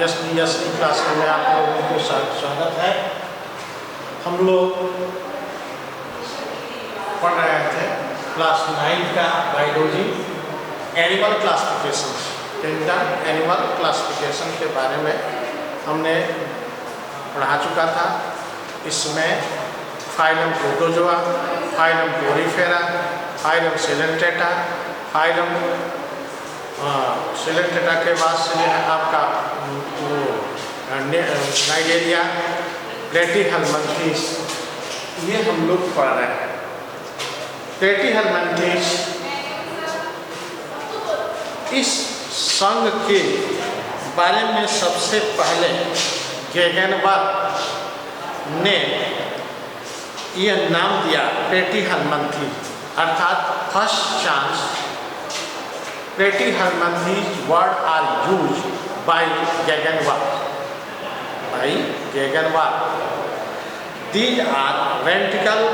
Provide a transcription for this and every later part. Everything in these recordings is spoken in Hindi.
यशनी क्लास में आप लोगों को स्वागत है। हम लोग पढ़ रहे थे क्लास 9 का biology animal classification. Animal classification के बारे में हमने पढ़ा चुका था। इसमें phylum protozoa, phylum Porifera, phylum Coelenterata, phylum Coelenterata के बाद से है आपका नाइजेरिया, प्लेटीहेलमिन्थेस, ये हम लोग पढ़ रहे हैं। प्लेटीहेलमिन्थेस इस संघ के बारे में सबसे पहले गेगेनबर्ग ने यह नाम दिया प्लेटीहेलमिन्थेस, अर्थात first chance Platyhelminthes word are used by Gegenwart. These are ventricle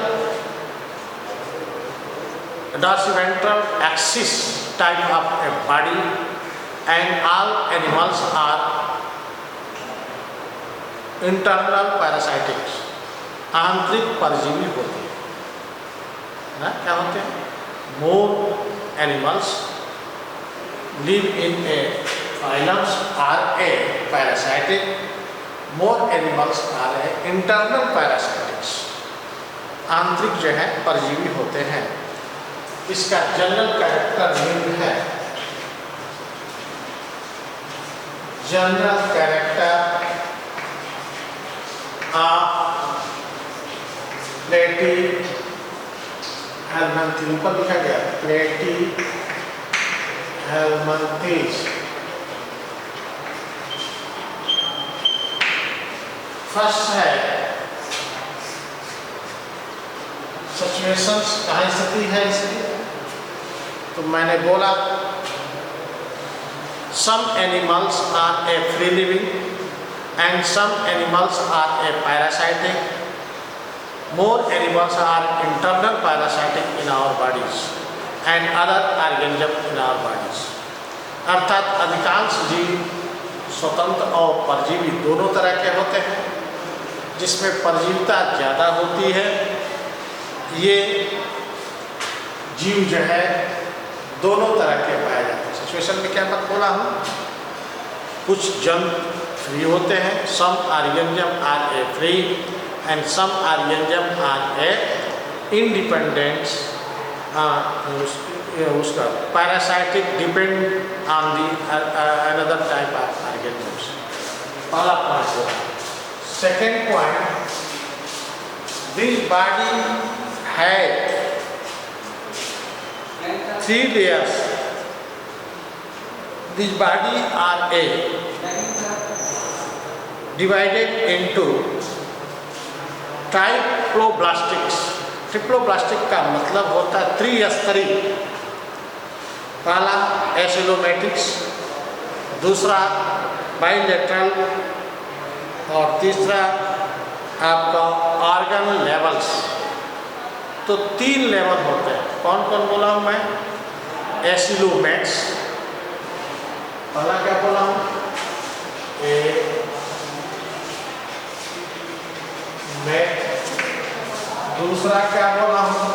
dorsiventral axis type of a body, and all animals are internal parasitics. आंतरिक परजीवी होते हैं ना, क्या होते हैं? More animals live in a phylums are a parasitic, more animals are a internal parasitics. आंतरिक जो है परजीवी होते हैं। इसका जनरल कैरेक्टर निम्न है। जनरल कैरेक्टर प्लेटीहेलमिन्थेस, ऊपर लिखा गया प्लेटीहेलमिन्थेस। फर्स्ट है सिचुएशंस, कहाँ स्थिति है इसकी? तो मैंने बोला some animals are a free living and some animals are a parasitic, more animals are internal parasitic in our bodies and other organism in our bodies. अर्थात अधिकांश जीव स्वतंत्र और परजीवी दोनों तरह के होते हैं। जिसमें परजीविता ज़्यादा होती है, ये जीव जो है दोनों तरह के पाए जाते हैं। सिचुएशन में क्या बात बोला हूँ? कुछ जंतु फ्री होते हैं, some organism are a free and some organism are a independent. उसका parasitic depend on the another type of organisms. पहला पॉइंट हुआ। सेकेंड पॉइंट, दिस बॉडी है 3 layers. This body are a divided into triploblastics. Triploblastic का मतलब होता है त्रिस्तरीय। पहला एसिलोमेटिक्स, दूसरा बाइलेटरल और तीसरा आपका ऑर्गन लेवल्स। तो 3 लेवल होते हैं। कौन कौन बोला हूँ मैं? एसिलोमेट्स, पहला क्या बोला हूँ? दूसरा क्या बोला हूँ?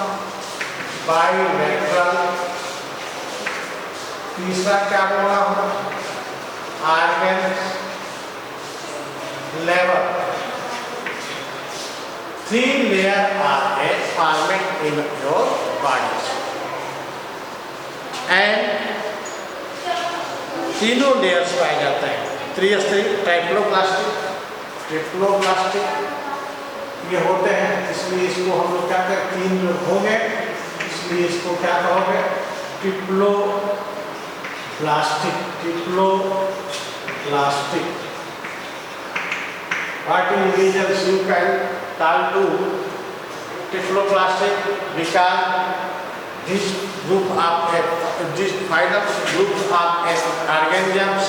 बाइलेटरल, तीसरा क्या बोला हूँ? Organ level. 3 layer are a format in your body and तीनों लेयर्स पाए जाते हैं। त्रिस्तरीय, ट्राइप्लोब्लास्टिक, ट्रिप्लोब्लास्टिक ये होते हैं। इसलिए इसको हम लोग क्या कर 3 लोग होंगे, इसलिए इसको क्या कहोगे? Triploblastic. Triploblastic what individuals you can call to triploblastic because this group of this phylum group of organisms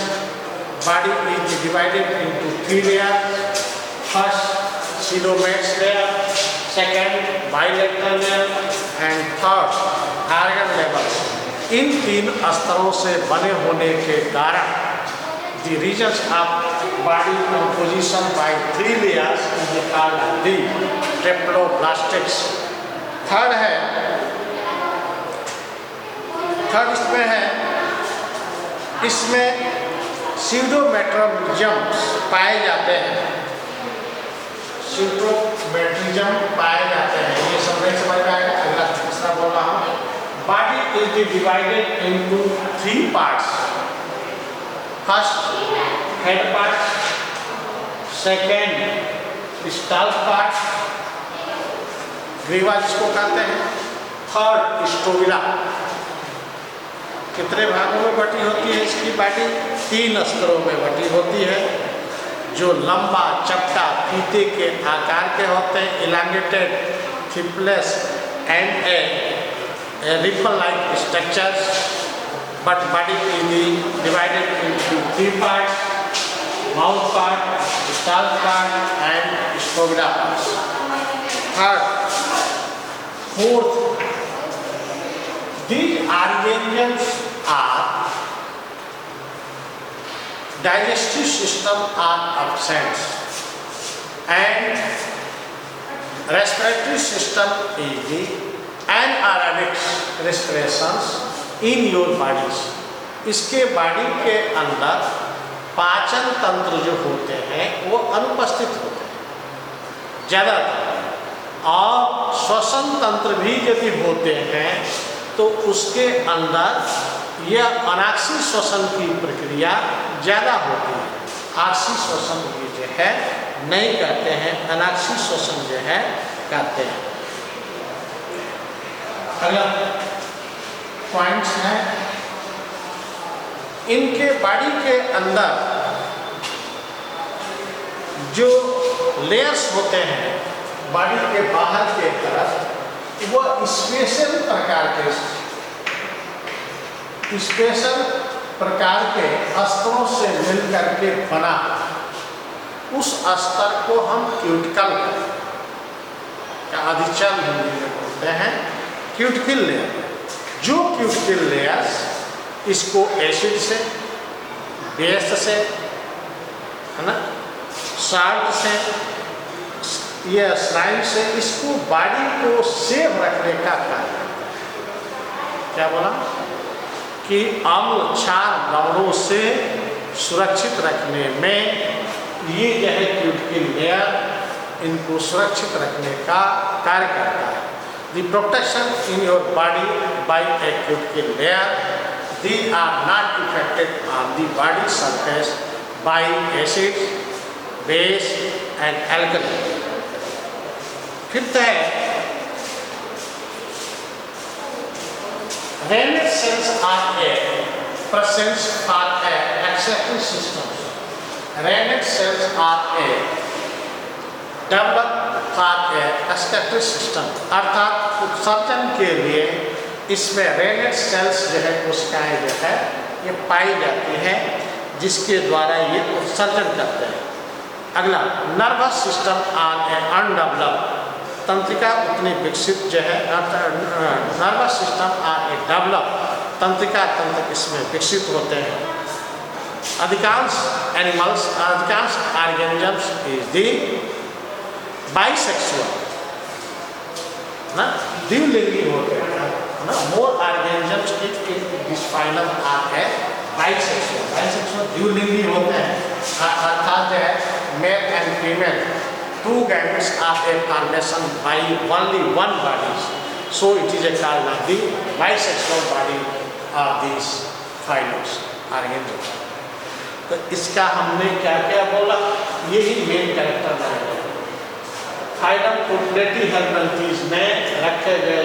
body is divided into 3 layers. First coelomates layer, second bilateral layer and third organ levels. इन 3 स्तरों से बने होने के कारण the regions of body composition by 3 layers is called the ट्रिप्लोब्लास्टिक्स। Third इसमें है, इसमें सीडोमेट्रोमिज्म पाए जाते हैं, सीडोमेट्रिज्म पाए जाते हैं। ये सब नहीं समझ में आएगा, अगला तीसरा बोल रहा हूँ। Body is divided into 3 parts. First head part, second stall part, ग्रीवा जिसको कहते हैं, थर्ड स्टोविला। कितने भागों में बटी होती है इसकी बॉडी? 3 स्तरों में बटी होती है, जो लंबा चपटा फीते के आकार के होते हैं, elongated, thickness and a ripple like structures, but body is divided into 3 parts, mouth part, stall part and स्टोविला parts. Fourth, these organs are digestive system are absent and respiratory system is the anaerobic respirations in your bodies। इसके बॉडी के अंदर पाचन तंत्र जो होते हैं वो अनुपस्थित होते हैं ज़्यादातर, और श्वसन तंत्र भी यदि होते हैं तो उसके अंदर यह अनाक्षी श्वसन की प्रक्रिया ज़्यादा होती है। आक्षी श्वसन भी जो है नहीं करते हैं, अनाक्षी श्वसन जो है करते हैं। अगला पॉइंट्स है, इनके बॉडी के अंदर जो लेयर्स होते हैं बॉडी के बाहर के तरफ, वो स्पेशल प्रकार के स्तरों से मिलकर के बना, उस स्तर को हम क्यूटिकल का अधिचल हिंदी में बोलते हैं, क्यूटिकल लेयर। जो क्यूटिकल लेयर्स इसको एसिड से, बेस से, है ना, साल्ट से, ये स्लाइम से इसको बॉडी को सेफ रखने का कार्य करता है। क्या बोला कि अम्ल क्षार लवणों से सुरक्षित रखने में ये जो है क्यूटिकल लेयर इनको सुरक्षित रखने का कार्य करता है। The protection in your body by a cuticle layer, they are not affected on the body surface by acid, base and alkali. Fifth है, renette cells are a presence for a excretion system. Renal cells are a developed for a excretory system, अर्थात उत्सर्जन के लिए इसमें रेनेट सेल्स जो है कोशिकाएं जो है ये पाई जाती है, जिसके द्वारा ये उत्सर्जन करते हैं। अगला, nervous system are a undeveloped, तंत्रिका उतनी विकसित जो है, nervous system are a developed, तंत्रिका तंत्र इसमें विकसित होते हैं। अधिकांश एनिमल्स, अधिकांश ऑर्गेनिजम्स इज दी बाइसेक्सुअल, ना, द्विलिंगी होते हैं ना। मोर ऑर्गेनिजम्स दिस फाइलम आर है बाइसेक्सुअल, बाइसेक्सुअल द्विलिंगी होते हैं, अर्थात जो है mail and female, 2 gametes are a formation by only one body, so it is a called the bisexual body of these phylums organisms। तो इसका हमने क्या क्या बोला, यही मेन कैरेक्टर बनेगा। फाइलम को प्लेटीहेल्मिन्थीज में रखे गए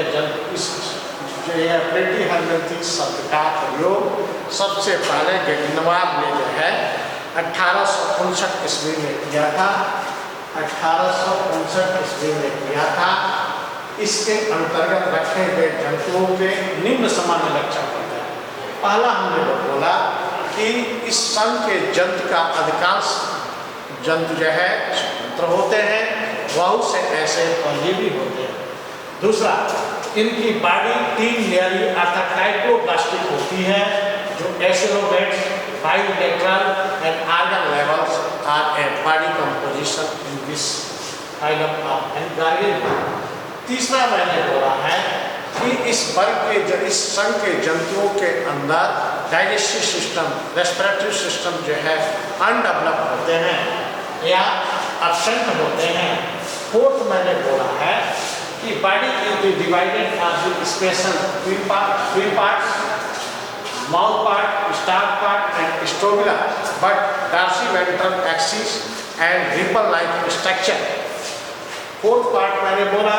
प्लेटीहेल्मिन्थीज शब्द का प्रयोग सबसे पहले गेटिनवाब ने जो है 1859 ईस्वी में किया था, 1859 ईस्वी में किया था। इसके अंतर्गत रखे गए जंतुओं के निम्न सामान्य लक्षण होते हैं। पहला हमने बोला कि इस सन के जंतु का अधिकांश जंतु जो है स्वतंत्र होते हैं, बहुत से ऐसे परजीवी होते हैं। दूसरा, इनकी बॉडी 3 लेयरी अर्थात ट्राइप्लोब्लास्टिक होती है, जो एसिलोबैक्स, bilateral and organ levels are a body composition in this phylum of Gargantua. तीसरा मैंने बोला है कि इस वर्ग के इस संघ के जंतुओं के अंदर डाइजेस्टिव सिस्टम, रेस्पिरेटरी सिस्टम जो है अनडेवलप होते हैं या एब्सेंट होते हैं। फोर्थ मैंने बोला है कि body is divided into special twin parts, mouth part, stomach part and stobula, but dorsiventral axis and ripple-like structure. Fourth part मैंने बोला।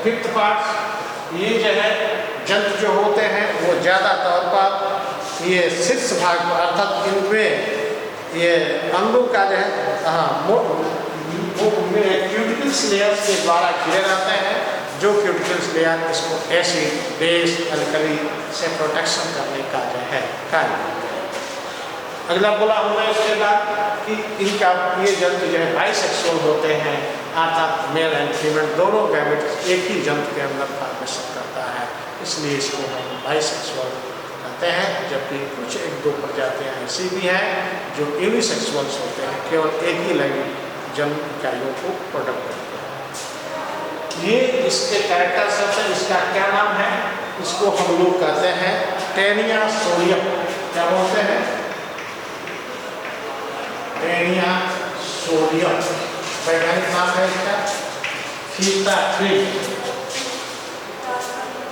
फिफ्थ पार्ट ये जो है जंतु जो होते हैं वो ज़्यादातर पर ये शीर्ष भाग पर अर्थात इनमें ये अंगों का जो है क्यूटिकल्स लेयर्स के द्वारा घिरे रहते हैं, जो क्यूटिकल्स लेयर इसको एसिड, बेस, अल्कली से प्रोटेक्शन करने का जो है कार्य। अगला बोला हमने इसके बाद कि इनका ये जंतु जो है बाइसेक्सुअल होते हैं, अर्थात मेल एंड फीमेल दोनों गैमेट्स एक ही जंतु के अंदर फॉर्मेशन करता है, इसलिए इसको हम बाइसेक्सुअल कहते हैं। जबकि कुछ एक दो प्रजातियाँ ऐसी भी हैं जो यूनिसेक्सुअल्स होते हैं, केवल एक ही लैंगिक जन्म इकाइयों को प्रोडक्ट करते हैं। ये इसके कैरेक्टर्स हैं। इसका क्या नाम है? इसको हम लोग कहते हैं टेनिया सोडियम। क्या बोलते हैं? Taenia sodium. वैज्ञानिक नाम है इसका फीता ट्री।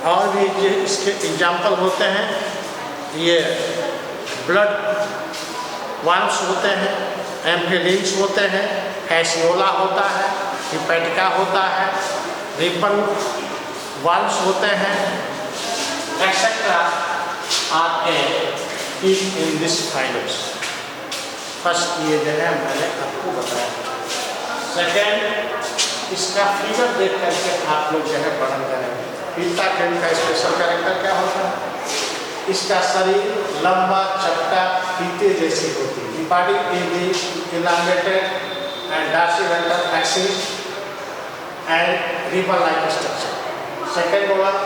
और भी ये इसके एग्जाम्पल होते हैं, ये ब्लड वार्म्स होते हैं, एम्फेलिन्स होते हैं, फैसियोला होता है, हिपैटिका होता है, रिपन वाल्व्स होते हैं, etcetera are in this phylums. First ये जो है मैंने आपको बताया। सेकेंड, इसका फिगर देख करके आप लोग जो है वर्णन करेंगे। फीता ट्री का स्पेशल कैरेक्टर क्या होता है? इसका शरीर लंबा चपटा फीते जैसी होती है। Body is elongated and dorsiventral axis and ripple-like structure. Second one,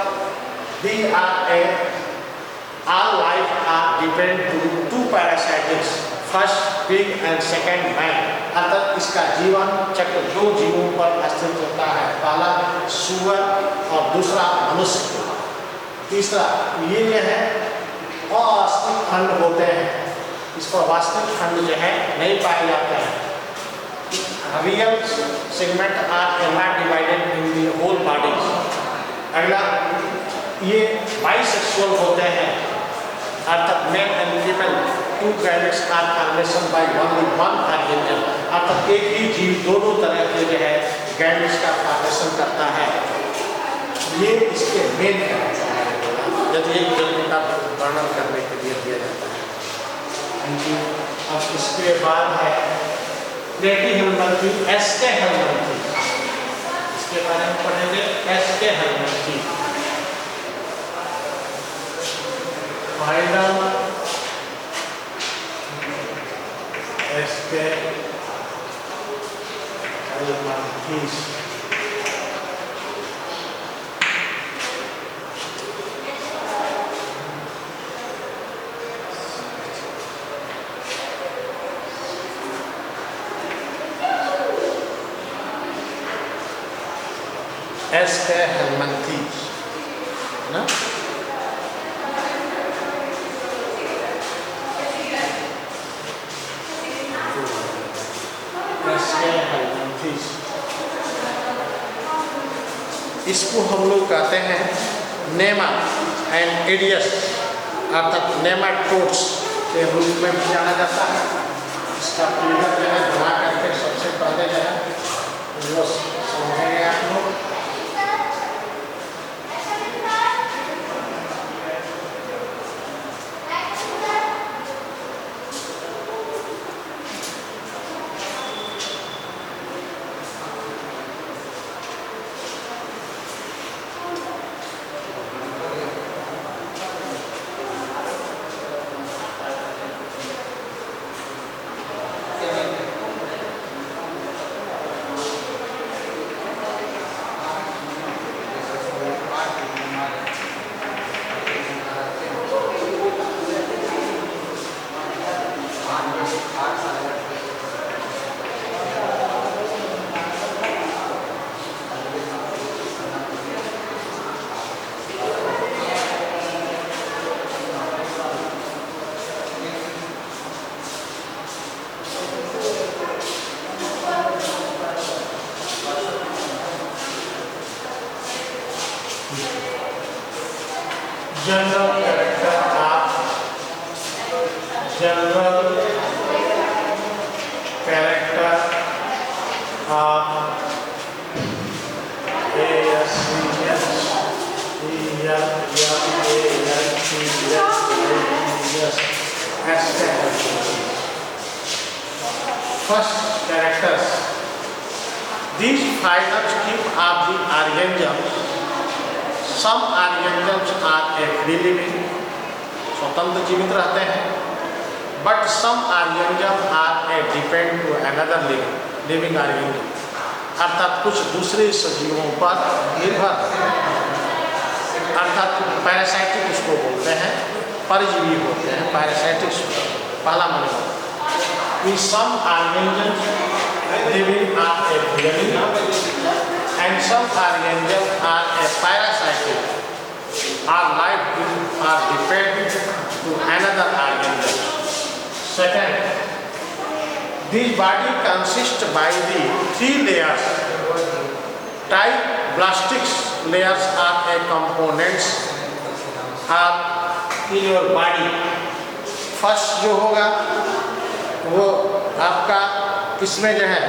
all life are depend to two parasitics, first pig and second man. अतः इसका जीवन चक्र दो जीवों पर स्थित होता है, पहला सुअर और दूसरा मनुष्य। तीसरा ये जो है अवास्तविक खंड होते हैं, इस पर वास्तविक खंड जो है नहीं पाए जाते हैं। Real segment are not divided in the whole body. अगला ये बाइसेक्सुअल होते हैं, अर्थात male and female two gametes are formation by only one organism. अर्थात एक ही जीव दोनों तरह के जो है गैमेट्स का फॉर्मेशन करता है। ये इसके मेन कैरेक्टर है, यदि एक जंतु का वर्णन करने के लिए दिया जाता है। अब इसके बाद है प्लेटीहेल्मंथी, एस्के हेल्मंथी। इसके बारे में पढ़ेंगे। एस्के हेल्मंथी फाइलम एस्के हेल्मंथीज। एस्के हेल्मंथीज ना, एस्के हेल्मंथीज। इसको हम लोग कहते हैं नेमा एंड एडियस, अर्थात नेमाटोड्स के रूप में भी जाना जाता है। इसका फिगर जो है बना करके सबसे पहले जो है वो समझेंगे आप लोग। General character of First characters. These phylums keep up the organisms. Some organisms are free living, स्वतंत्र जीवित रहते हैं, but some organisms are depend to another living organism, अर्थात कुछ दूसरे सजीवों पर निर्भर, अर्थात पैरासाइटिक उसको बोलते हैं, परजीवी होते हैं, पैरासाइटिक पहला मतलब। In some organisms living are free living and some organisms are parasitic, are life are dependent to another organism. Second, this body consists by the three layers. Blastics layers are a components are in your body. First जो होगा वो आपका इसमें जो है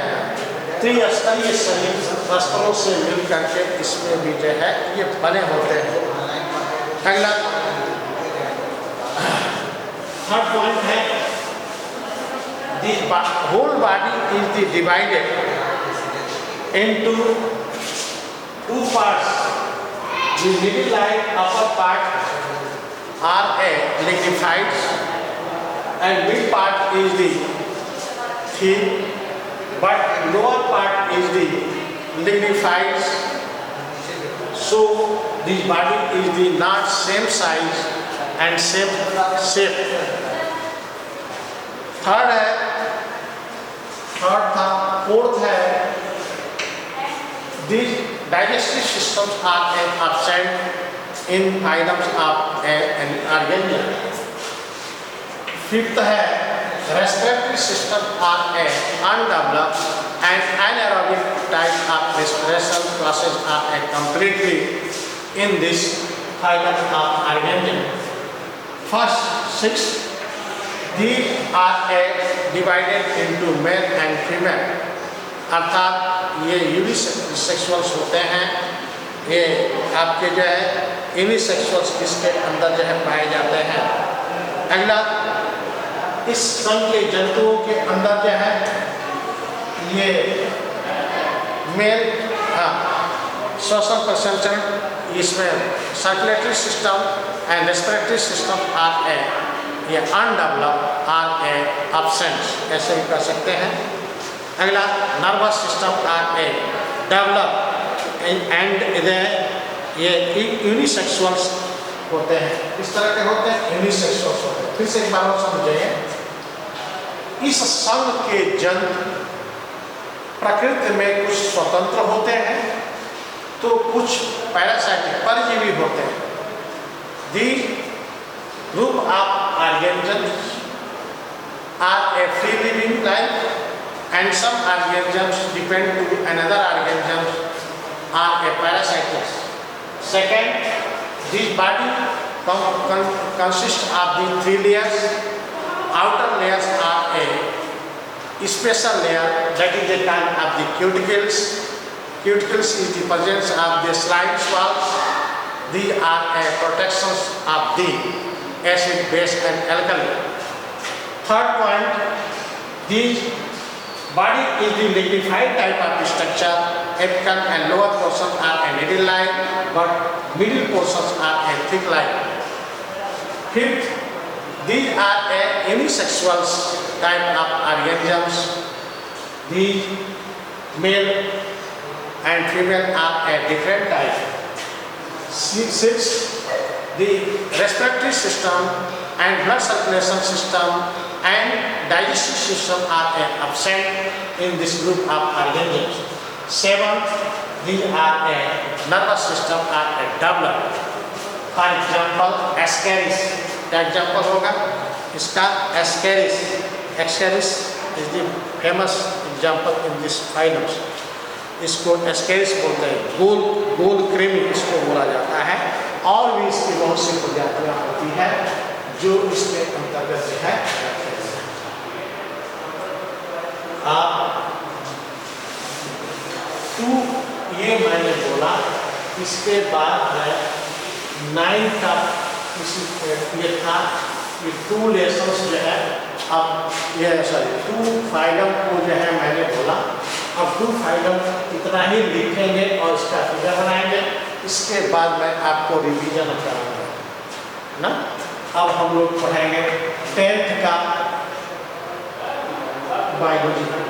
त्रिस्तरीय शरीर स्तरों से मिल करके इसमें भी जो है ये बने होते हैं। अगला थर्ड पॉइंट है the whole body is divided into two parts. The middle line upper part are lignified and mid part is the thin, but lower part is the lignified. So this body is the not same size and same shape. Third था फोर्थ है these digestive systems are absent in phylums of an organism. Fifth है respiratory system are undeveloped and anaerobic type of respiration process are completely in this phylum of organism. First six, these are divided into male and female, अर्थात ये यूनिसेक्सुअल्स होते हैं, ये आपके जो है यूनिसेक्सुअल्स इसके अंदर जो है पाए जाते हैं। अगला इस संघ के जंतुओं के अंदर जो है ये मेल श्वसन प्रसंचरण इसमें circulatory system and respiratory system are ये अनडेवलप्ड आर एब्सेंट ऐसे भी कर सकते हैं। अगला nervous system are develop and ये यूनिसेक्सुअल्स होते हैं, इस तरह के होते हैं यूनिसेक्सुअल्स होते हैं। फिर से एक बार और समझिए, इस संघ के जंतु प्रकृति में कुछ स्वतंत्र होते हैं तो कुछ पैरासाइटिक परजीवी होते हैं। दी group of organisms are a free living life and some organisms depend to another organisms are a parasitic. Second, this body consists of the three layers. Outer layers are a special layer that is a kind of the cuticles. Cuticles is the presence of the slime swabs. These are a protections of the acid, base and alkali. Third point, this body is the lignified type of structure. Apical and lower portions are a middle line, but middle portions are a thick line. Fifth, these are a unisexual type of organisms. These male and female are a different type. Sixth, the respiratory system and blood circulation system and digestive system are absent in this group of organisms. Seventh, these are a nervous system are developed. For example, Ascaris. क्या एग्जाम्पल होगा इसका? Ascaris. Ascaris is the famous example in this phylum. इसको Ascaris बोलते हैं, गोल कृमि इसको बोला जाता और भी इसकी बहुत सी प्रजातियाँ होती है जो इसके अंतर्गत जो है रखे गए हैं। आप 2 ये मैंने बोला, इसके बाद है 9 का ये था कि 2 लेसन्स जो है, अब ये 2 फाइलम को जो है मैंने बोला। अब 2 फाइलम इतना ही लिखेंगे और इसका फिगर बनाएंगे, इसके बाद मैं आपको रिवीजन कराऊंगा ना। अब हम लोग पढ़ेंगे 10th का बायोलॉजी।